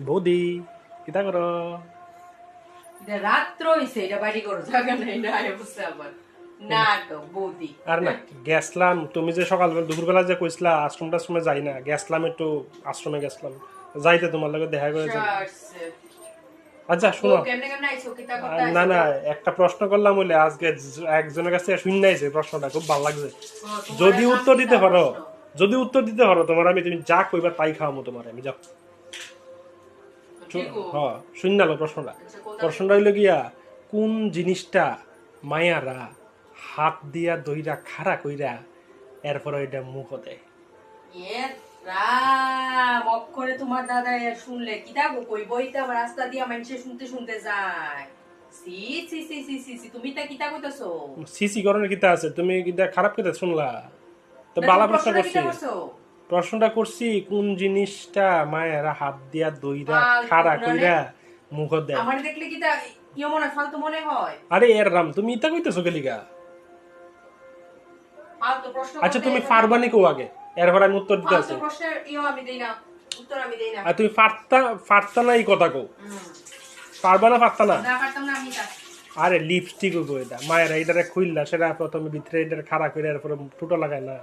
বৌদি কিতা করো? রাত্র হইছে, এটা বাড়ি করো জায়গা নাই না অবস্থা আবার নাটক বৌদি। আর না গেছলাম, তুমি যে সকালবেলা দুপুরবেলা যে কইছিলা আশ্রমে যাই না, গেছলাম একটু আশ্রমে গেছলাম, যাইতে তোমার লগে দেখা করে যাই। আচ্ছা শুনো, না না একটা প্রশ্ন করলাম বলে আজকে একজনের কাছে শুনে নাইছে, প্রশ্নটা খুব ভালো লাগছে। যদি উত্তর দিতে পারো, তোমার আমি তুমি যা কইবা তাই খাওয়াবো তোমার আমি, যাও। হ্যাঁ শুন নালো প্রশ্নটা হইলো গিয়া, কোন জিনিসটা মায়ারা হাত দিয়া দইরা খাড়া কইরা এরপর ওইটা মুখ দেয়? অক্ষরে তোমার দাদা শুনলে কি থাকবো কই বইতে আবার রাস্তা দিয়া মানুষে শুনতে যায়। সি সি সি সি সি সি, তুমি তা কিতা কইতাছো? সিসি করণের কিতা আছে? তুমি কিতা খারাপ কথা শুনলা? তো বালা প্রশ্নটা করছি কোন জিনিসটা মায়েরা হাত দিয়া দইরা খাড়া কইরা মুখ দেয়? আমার দেখলে কিতা ইয়া মনে ফালতু মনে হয়? আরে এর রাম, তুমি ইতা কইতেছো গেলিগা? আচ্ছা তুমি পারবানি কো আগে, এরপর আমি উত্তর দিতে আছি। প্রশ্নের ইয়া আমি দেই না, উত্তর আমি দেই না। আর তুমি পারতা না এই কথা কো? পারবা না? পারতা না? না পারতাম না আমি তা। আরে লিপস্টিক গো এটা মায়েরা এটারে খুইল্লা, সেটা প্রথমে ভিতরে এটারে খাড়া করে এরপর টুটো লাগায় না।